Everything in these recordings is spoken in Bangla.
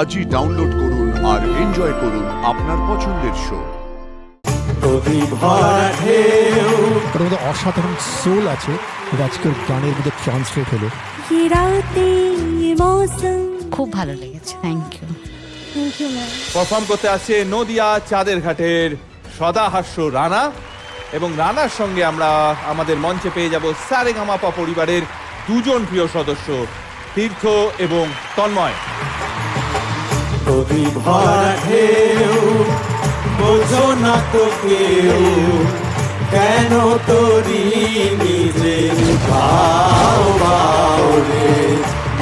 আজই ডাউনলোড করুন আর এনজয় করুন আপনার পছন্দের শো। ওটার মধ্যে অসাধারণ সোল আছে, এটা আজকের গানের মধ্যে ট্রান্সলেট হলো। খুব ভালো লেগেছে, থ্যাংক ইউ। পারফর্ম করতে আসছে নদিয়া চাঁদের ঘাটের সদাহাস্য রানা, এবং রানার সঙ্গে আমরা আমাদের মঞ্চে পেয়ে যাব সারেগামাপা পরিবারের দুজন প্রিয় সদস্য তীর্থ এবং তন্ময়। বোঝো না তো কেউ কেন তোরি নিজে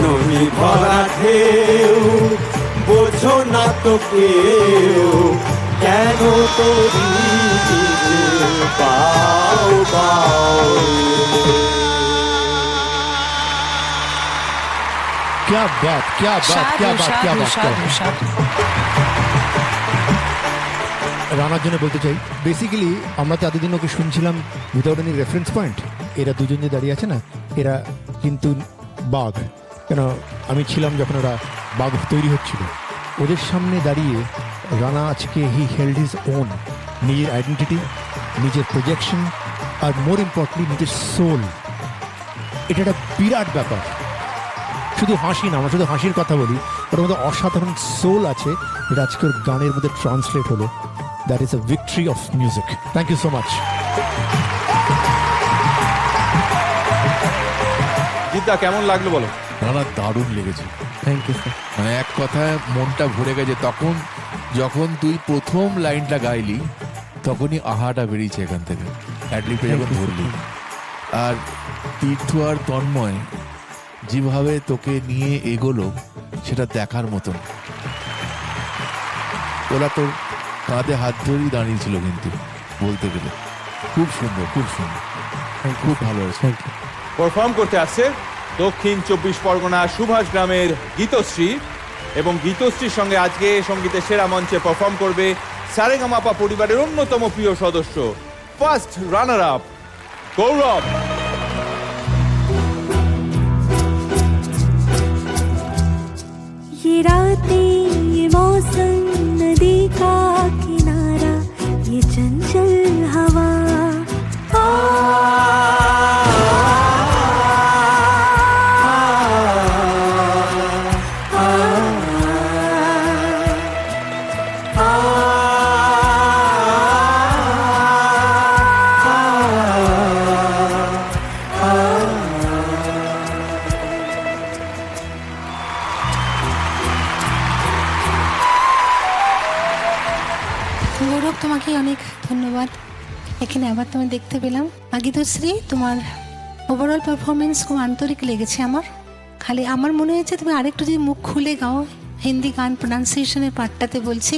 নদী ভরা ঢেউ, বোঝো না তো কেউ কেন তোরি নিজে পাও পাও। क्या बात, क्या बात, क्या बात, क्या बात, क्या बात। রানার জন্য বলতে চাই, বেসিক্যালি আমরা তো এতদিন ওকে শুনছিলাম উইদাউট এনি রেফারেন্স পয়েন্ট। এরা দুজন যে দাঁড়িয়ে আছে না, এরা কিন্তু বাঘ। কেন, আমি ছিলাম যখন ওরা বাঘ তৈরি হচ্ছিল, ওদের সামনে দাঁড়িয়ে রানা আজকে হি হেল্ড হিজ ওন, নিজের আইডেন্টিটি, নিজের প্রজেকশন, আর মোর ইম্পর্টেন্টলি নিজের সোল। এটা একটা বিরাট ব্যাপার। শুধু হাসি না, আমরা শুধু হাসির কথা বলি, ওটার মধ্যে অসাধারণ সোল আছে, এটা আজকের গানের মধ্যে ট্রান্সলেট হলো। That is a victory of music. Thank you so much. জিদ্দা, কেমন লাগলো বলো? রানা দারুণ লেগেছে, থ্যাংক ইউ স্যার। মানে এক কথায় মনটা ভরে গেছে। তখন যখন তুই প্রথম লাইনটা গাইলি তখনই আহাটা বেরিয়েছে এখান থেকে, অ্যাডলিপে যখন ধরলি। আর তীর্থ আর তন্ময় যেভাবে তোকে নিয়ে এগোলো সেটা দেখার মতন। ওরা তোর কাঁধে হাত ধরেই দাঁড়িয়েছিল, কিন্তু বলতে গেলে খুব সুন্দর, খুব সুন্দর, খুব ভালো হয়েছে। Thank you. পারফর্ম করতে আসছে দক্ষিণ 24 পরগনা সুভাষ গ্রামের গীতশ্রী, এবং গীতশ্রীর সঙ্গে আজকে সঙ্গীতের সেরা মঞ্চে পারফর্ম করবে সারেগামাপা পরিবারের অন্যতম প্রিয় সদস্য, ফার্স্ট রানার আপ গৌরব। ये रातें, ये मौसम, नदी का किनारा, ये चंचल हवा, গৌরব, তোমাকে অনেক ধন্যবাদ। এখানে আবার তুমি দেখতে পেলাম। গীতশ্রী, তোমার ওভারঅল পারফরমেন্স খুব আন্তরিক লেগেছে আমার। খালি আমার মনে হয়েছে তুমি আরেকটু যদি মুখ খুলে গাও, হিন্দি গান প্রোনাউন্সিয়েশনের পার্টটাতে বলছি,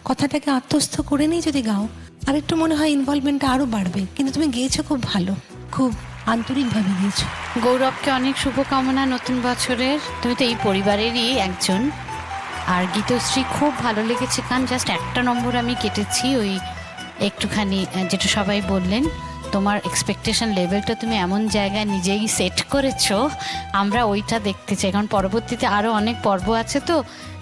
কথাটাকে আত্মস্থ করে নিয়ে যদি গাও, আরেকটু মনে হয় ইনভলভমেন্টটা আরও বাড়বে। কিন্তু তুমি গেয়েছো খুব ভালো, খুব আন্তরিকভাবে গিয়েছো। গৌরবকে অনেক শুভকামনা নতুন বছরের। তুমি তো এই পরিবারেরই একজন। আর গীতশ্রী খুব ভালো লেগেছে গান, জাস্ট একটা নম্বর আমি কেটেছি, ওই একটুখানি যেটা সবাই বললেন, তোমার এক্সপেকটেশন লেভেলটা তুমি এমন জায়গায় নিজেই সেট করেছো, আমরা ওইটা দেখতে চাই। কারণ পরবর্তীতে আরও অনেক পর্ব আছে, তো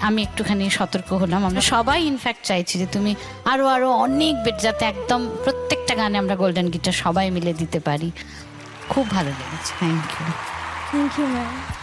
আমি একটুখানি সতর্ক হলাম। আমরা সবাই ইনফ্যাক্ট চাইছি যে তুমি আরও অনেক যাতে একদম প্রত্যেকটা গানে আমরা গোল্ডেন গিটার সবাই মিলে দিতে পারি। খুব ভালো লেগেছে, thank you. Thank you ma'am.